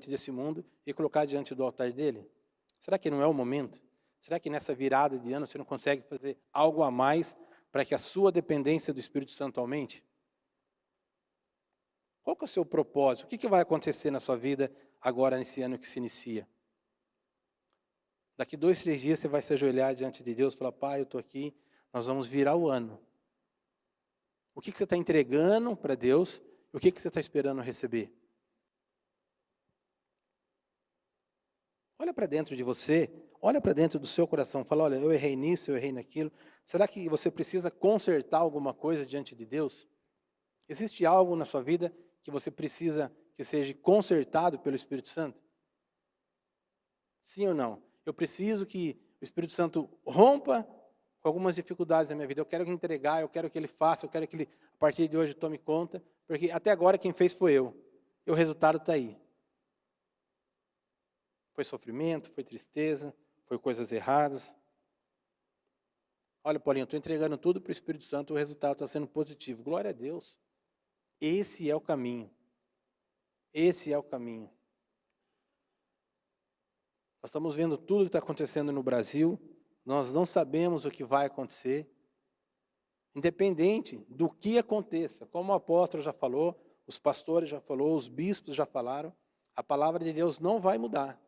desse mundo e colocar diante do altar dele? Será que não é o momento? Será que nessa virada de ano você não consegue fazer algo a mais para que a sua dependência do Espírito Santo aumente? Qual que é o seu propósito? O que vai acontecer na sua vida agora, nesse ano que se inicia? Daqui 2, 3 dias você vai se ajoelhar diante de Deus e falar, Pai, eu estou aqui, nós vamos virar o ano. O que você está entregando para Deus e o que você está esperando receber? Olha para dentro de você, olha para dentro do seu coração, fala, olha, eu errei nisso, eu errei naquilo. Será que você precisa consertar alguma coisa diante de Deus? Existe algo na sua vida que você precisa que seja consertado pelo Espírito Santo? Sim ou não? Eu preciso que o Espírito Santo rompa com algumas dificuldades da minha vida. Eu quero entregar, eu quero que Ele faça, eu quero que Ele, a partir de hoje, tome conta. Porque até agora quem fez foi eu. E o resultado está aí. Foi sofrimento, foi tristeza, foi coisas erradas. Olha, Paulinho, estou entregando tudo para o Espírito Santo, o resultado está sendo positivo. Glória a Deus. Esse é o caminho. Esse é o caminho. Nós estamos vendo tudo que está acontecendo no Brasil, nós não sabemos o que vai acontecer. Independente do que aconteça, como o apóstolo já falou, os pastores já falaram, os bispos já falaram, a palavra de Deus não vai mudar.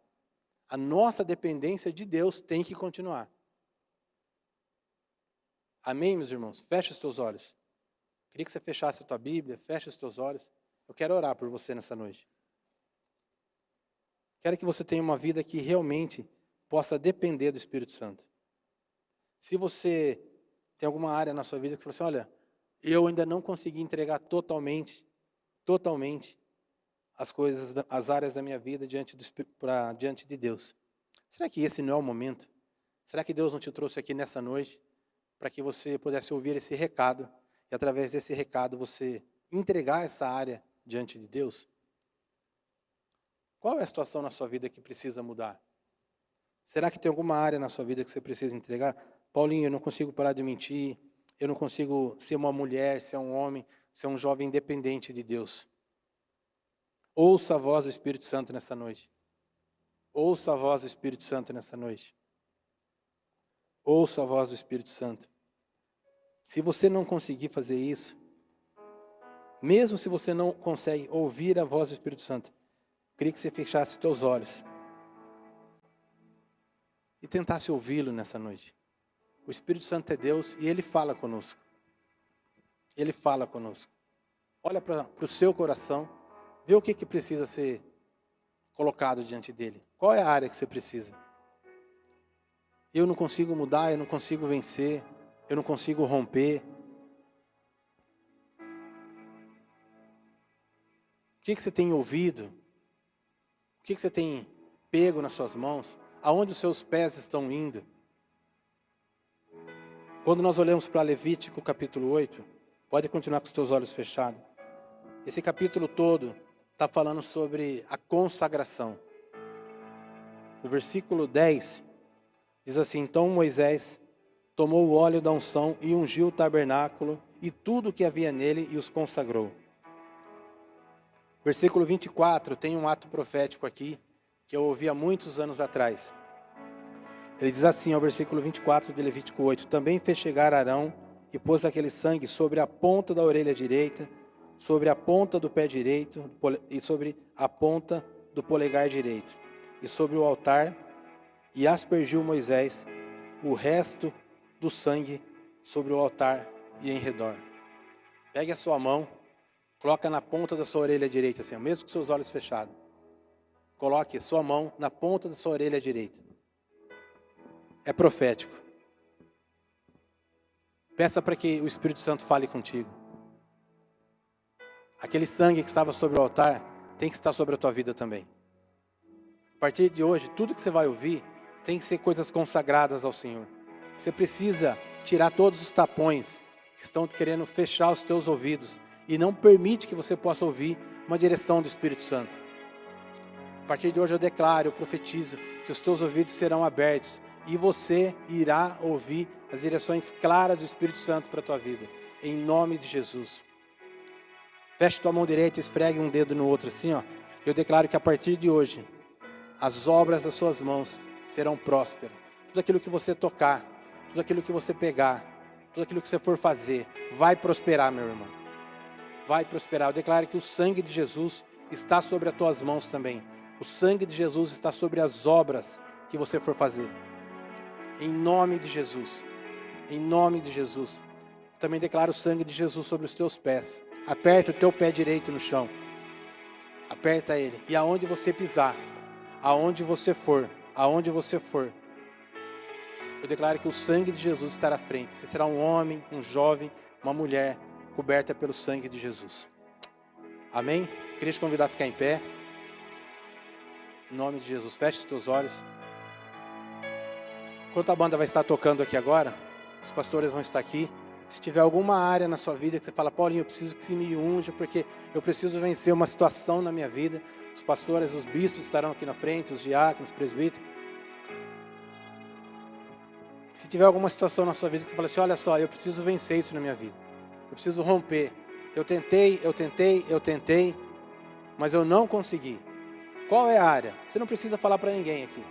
A nossa dependência de Deus tem que continuar. Amém, meus irmãos? Feche os teus olhos. Queria que você fechasse a tua Bíblia, feche os teus olhos. Eu quero orar por você nessa noite. Quero que você tenha uma vida que realmente possa depender do Espírito Santo. Se você tem alguma área na sua vida que você fala assim, olha, eu ainda não consegui entregar totalmente as coisas, as áreas da minha vida diante de Deus. Será que esse não é o momento? Será que Deus não te trouxe aqui nessa noite para que você pudesse ouvir esse recado e através desse recado você entregar essa área diante de Deus? Qual é a situação na sua vida que precisa mudar? Será que tem alguma área na sua vida que você precisa entregar? Paulinho, eu não consigo parar de mentir, eu não consigo ser uma mulher, ser um homem, ser um jovem independente de Deus. Ouça a voz do Espírito Santo nessa noite. Ouça a voz do Espírito Santo nessa noite. Ouça a voz do Espírito Santo. Se você não conseguir fazer isso, mesmo se você não consegue ouvir a voz do Espírito Santo, eu queria que você fechasse os teus olhos e tentasse ouvi-lo nessa noite. O Espírito Santo é Deus e Ele fala conosco. Ele fala conosco. Olha para o seu coração, vê o que precisa ser colocado diante dele. Qual é a área que você precisa? Eu não consigo mudar, eu não consigo vencer, eu não consigo romper. O que você tem ouvido? O que você tem pego nas suas mãos? Aonde os seus pés estão indo? Quando nós olhamos para Levítico capítulo 8, pode continuar com os teus olhos fechados. Esse capítulo todo está falando sobre a consagração. O versículo 10 diz assim: então Moisés tomou o óleo da unção e ungiu o tabernáculo e tudo o que havia nele e os consagrou. Versículo 24 tem um ato profético aqui que eu ouvi há muitos anos atrás. Ele diz assim, ao versículo 24 de Levítico 8: também fez chegar Arão e pôs aquele sangue sobre a ponta da orelha direita, sobre a ponta do pé direito e sobre a ponta do polegar direito, e sobre o altar, e aspergiu Moisés o resto do sangue sobre o altar e em redor. Pegue a sua mão, coloca na ponta da sua orelha direita, assim, mesmo com seus olhos fechados. Coloque a sua mão na ponta da sua orelha direita. É profético. Peça para que o Espírito Santo fale contigo. Aquele sangue que estava sobre o altar tem que estar sobre a tua vida também. A partir de hoje, tudo que você vai ouvir tem que ser coisas consagradas ao Senhor. Você precisa tirar todos os tapões que estão querendo fechar os teus ouvidos e não permite que você possa ouvir uma direção do Espírito Santo. A partir de hoje eu declaro, eu profetizo que os teus ouvidos serão abertos e você irá ouvir as direções claras do Espírito Santo para a tua vida, em nome de Jesus. Feche tua mão direita e esfregue um dedo no outro assim, ó. Eu declaro que a partir de hoje, as obras das suas mãos serão prósperas. Tudo aquilo que você tocar, tudo aquilo que você pegar, tudo aquilo que você for fazer, vai prosperar, meu irmão. Vai prosperar. Eu declaro que o sangue de Jesus está sobre as tuas mãos também. O sangue de Jesus está sobre as obras que você for fazer. Em nome de Jesus. Em nome de Jesus. Também declaro o sangue de Jesus sobre os teus pés. Aperta o teu pé direito no chão. Aperta ele. E aonde você pisar, aonde você for, eu declaro que o sangue de Jesus estará à frente. Você será um homem, um jovem, uma mulher coberta pelo sangue de Jesus. Amém? Queria te convidar a ficar em pé. Em nome de Jesus, feche os teus olhos. Enquanto a banda vai estar tocando aqui agora, os pastores vão estar aqui. Se tiver alguma área na sua vida que você fala: Paulinho, eu preciso que você me unja, porque eu preciso vencer uma situação na minha vida. Os pastores, os bispos estarão aqui na frente, os diáconos, os presbíteros. Se tiver alguma situação na sua vida que você fala assim: olha só, eu preciso vencer isso na minha vida. Eu preciso romper. Eu tentei, mas eu não consegui. Qual é a área? Você não precisa falar para ninguém aqui.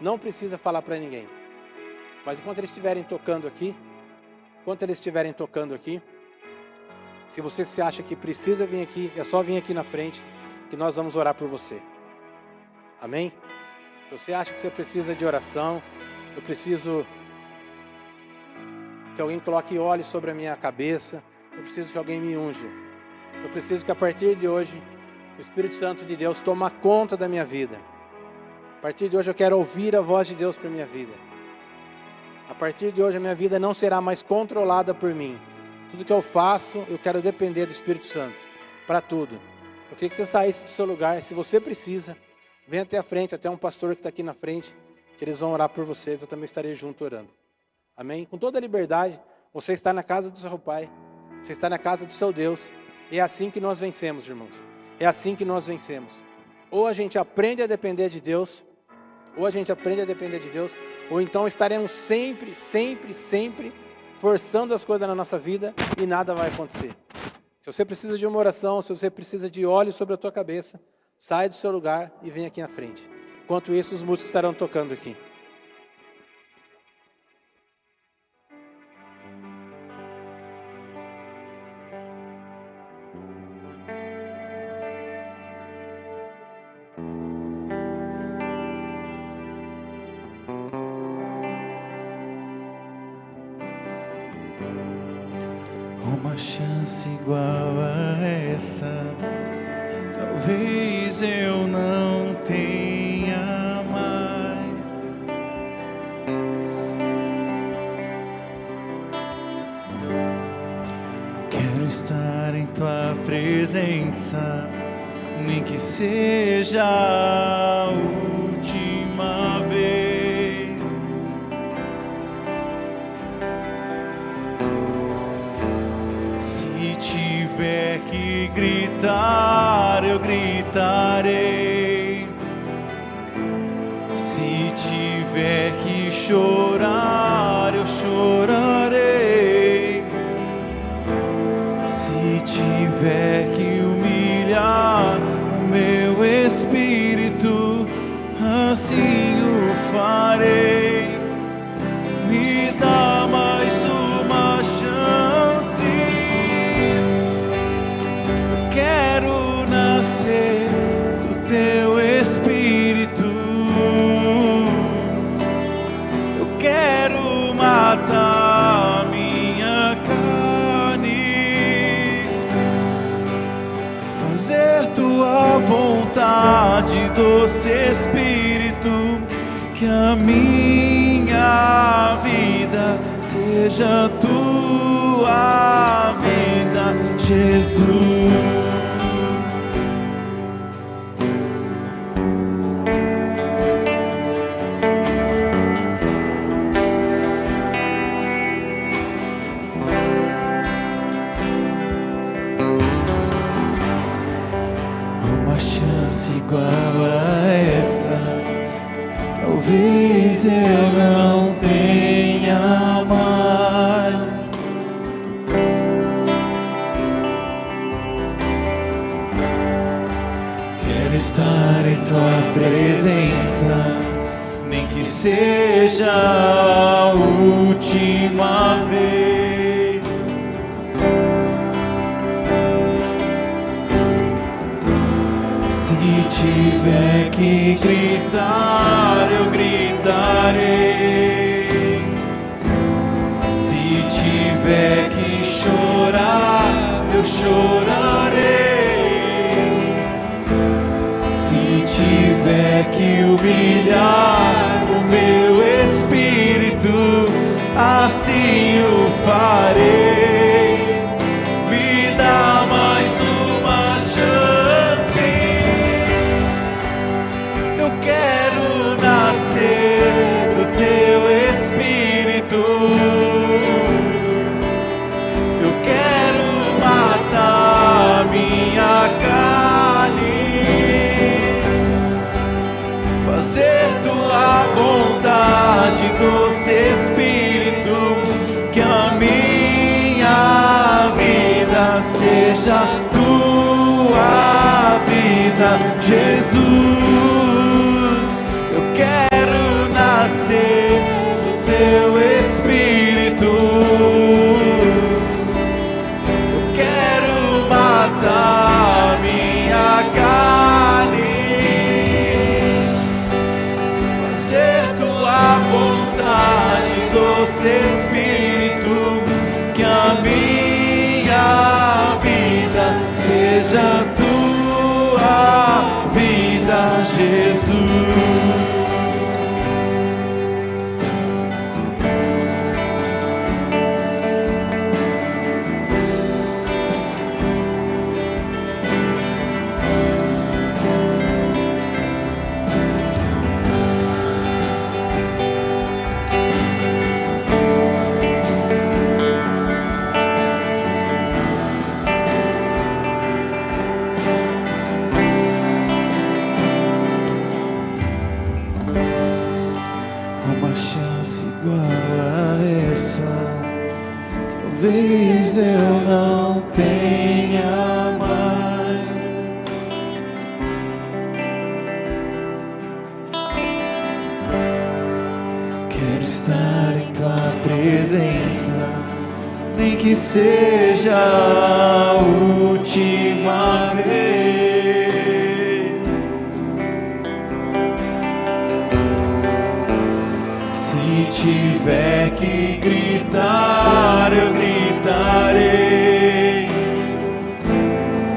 Não precisa falar para ninguém. Mas enquanto eles estiverem tocando aqui, se você se acha que precisa vir aqui, é só vir aqui na frente, que nós vamos orar por você. Amém? Se você acha que você precisa de oração, eu preciso que alguém coloque óleo sobre a minha cabeça, eu preciso que alguém me unja. Eu preciso que a partir de hoje, o Espírito Santo de Deus tome conta da minha vida. A partir de hoje eu quero ouvir a voz de Deus para a minha vida. A partir de hoje a minha vida não será mais controlada por mim. Tudo que eu faço, eu quero depender do Espírito Santo. Para tudo. Eu queria que você saísse do seu lugar. Se você precisa, venha até a frente, até um pastor que está aqui na frente, que eles vão orar por vocês. Eu também estarei junto orando. Amém? Com toda a liberdade, você está na casa do seu Pai. Você está na casa do seu Deus. E é assim que nós vencemos, irmãos. É assim que nós vencemos. Ou a gente aprende a depender de Deus, ou então estaremos sempre forçando as coisas na nossa vida e nada vai acontecer. Se você precisa de uma oração, se você precisa de óleo sobre a tua cabeça, sai do seu lugar e vem aqui na frente. Enquanto isso, os músicos estarão tocando aqui. Uma chance igual a essa, talvez eu não tenha mais. Quero estar em tua presença, nem que seja a última vez. Tiver que gritar, eu gritarei. Se tiver que chorar, eu chorarei. Se tiver que humilhar o meu espírito, assim o farei. Me dá mais uma chance. Quero nascer do teu espírito. Eu quero matar minha carne, fazer tua vontade, doce Espírito. Que a minha vida seja tua vida, Jesus. Igual a essa, talvez eu não tenha mais. Quero estar em tua presença, nem que seja a última vez. Se tiver que gritar, eu gritarei. Se tiver que chorar, eu chorarei. Se tiver que humilhar o meu espírito, assim o farei. Me dá mais uma chance. Eu quero nascer do teu espírito. Eu quero matar minha carne, fazer tua vontade, doce Espírito. Que a minha vida seja tua vida, Jesus. Eu quero nascer do teu Espírito. Eu quero matar minha carne, fazer tua vontade, doce Espírito. Que a minha vida seja tua vida, talvez eu não tenha mais. Quero estar em tua presença, nem que seja a última vez. Se tiver que gritar, eu gritarei.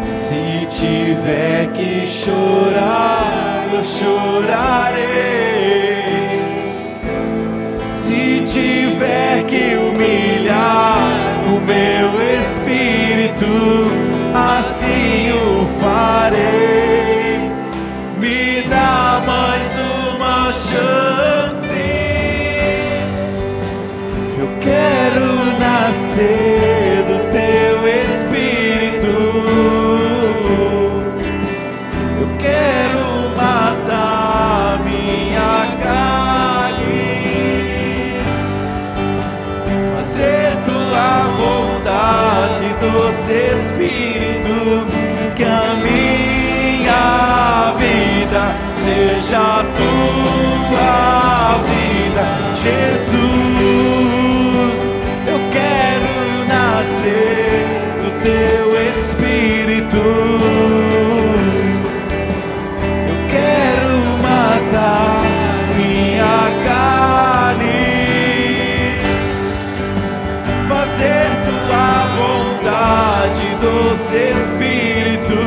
Se tiver que chorar, eu chorarei. Se tiver que humilhar o meu espírito, assim o farei. Me dá mais uma chance. Eu quero nascer do teu espírito. Eu quero matar minha carne, fazer tua vontade, doce Espírito, que a minha vida seja a tua vida, Jesus. Eu quero nascer do teu Espírito. Eu quero matar minha carne, fazer tua vontade, doce Espírito,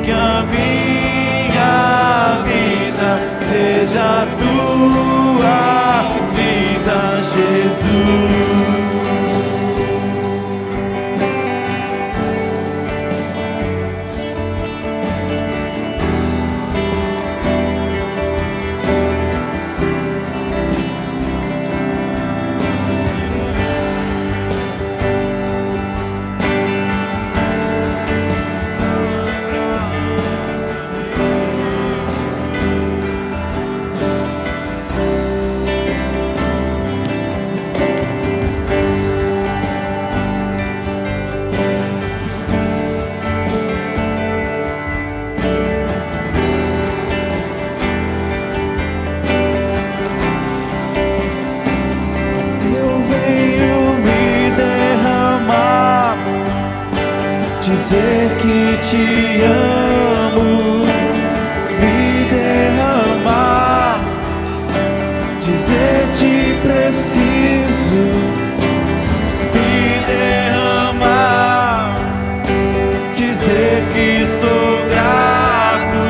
que a minha vida seja a tua vida, Jesus. Dizer que te amo, me derramar, dizer te preciso, me derramar, dizer que sou grato,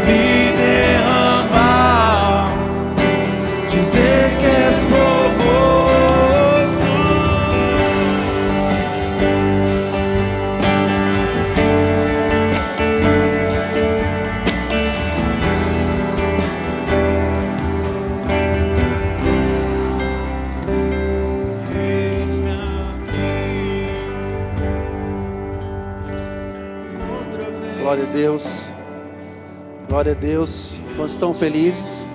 me derramar, dizer que és formoso. Glória a Deus, glória a Deus. Quantos estão felizes?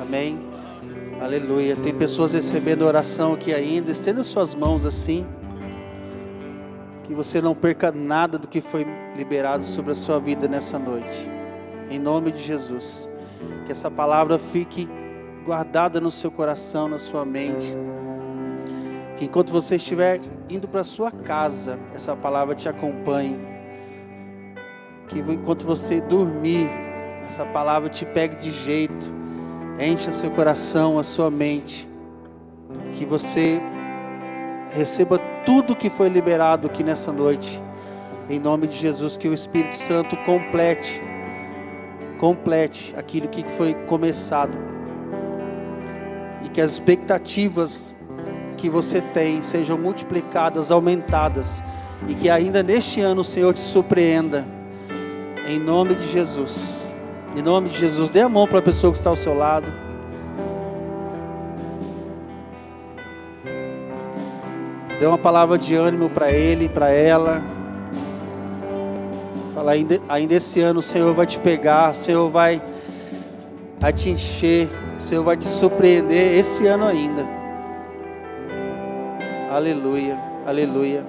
Amém, aleluia. Tem pessoas recebendo oração aqui ainda. Estenda suas mãos assim, que você não perca nada do que foi liberado sobre a sua vida nessa noite, em nome de Jesus. Que essa palavra fique guardada no seu coração, na sua mente, que enquanto você estiver indo para a sua casa, essa palavra te acompanhe. Que enquanto você dormir, essa palavra te pegue de jeito, encha seu coração, a sua mente, que você receba tudo que foi liberado aqui nessa noite, em nome de Jesus. Que o Espírito Santo complete aquilo que foi começado, e que as expectativas que você tem sejam multiplicadas, aumentadas, e que ainda neste ano o Senhor te surpreenda. Em nome de Jesus. Em nome de Jesus. Dê a mão para a pessoa que está ao seu lado. Dê uma palavra de ânimo para ele, para ela. Fala, ainda esse ano o Senhor vai te pegar, o Senhor vai te encher, o Senhor vai te surpreender esse ano ainda. Aleluia, aleluia.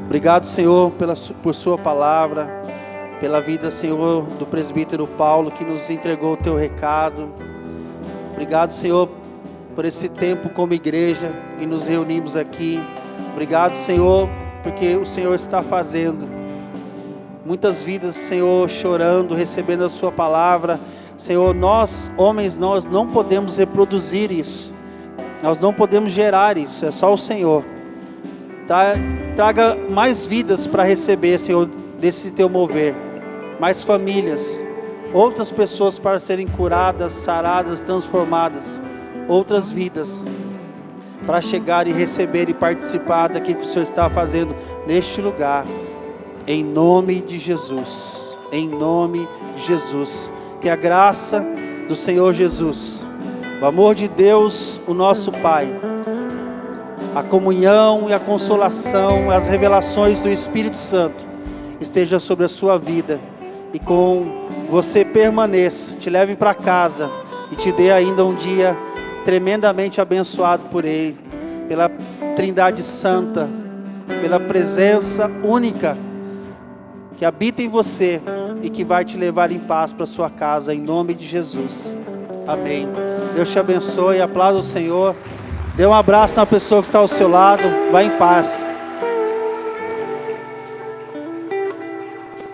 Obrigado, Senhor, por sua palavra, pela vida, Senhor, do presbítero Paulo, que nos entregou o teu recado. Obrigado, Senhor, por esse tempo como igreja e nos reunimos aqui. Obrigado, Senhor, porque o Senhor está fazendo muitas vidas, Senhor, chorando, recebendo a sua palavra. Senhor, nós, homens, nós não podemos reproduzir isso. Nós não podemos gerar isso, é só o Senhor. Traga mais vidas para receber, Senhor, desse teu mover. Mais famílias, outras pessoas para serem curadas, saradas, transformadas. Outras vidas para chegar e receber e participar daquilo que o Senhor está fazendo neste lugar. Em nome de Jesus. Em nome de Jesus. Que a graça do Senhor Jesus, o amor de Deus, o nosso Pai, a comunhão e a consolação, as revelações do Espírito Santo esteja sobre a sua vida e com você permaneça, te leve para casa e te dê ainda um dia tremendamente abençoado por Ele, pela Trindade Santa, pela presença única que habita em você e que vai te levar em paz para sua casa, em nome de Jesus. Amém. Deus te abençoe, aplauda o Senhor. Dê um abraço na pessoa que está ao seu lado. Vá em paz.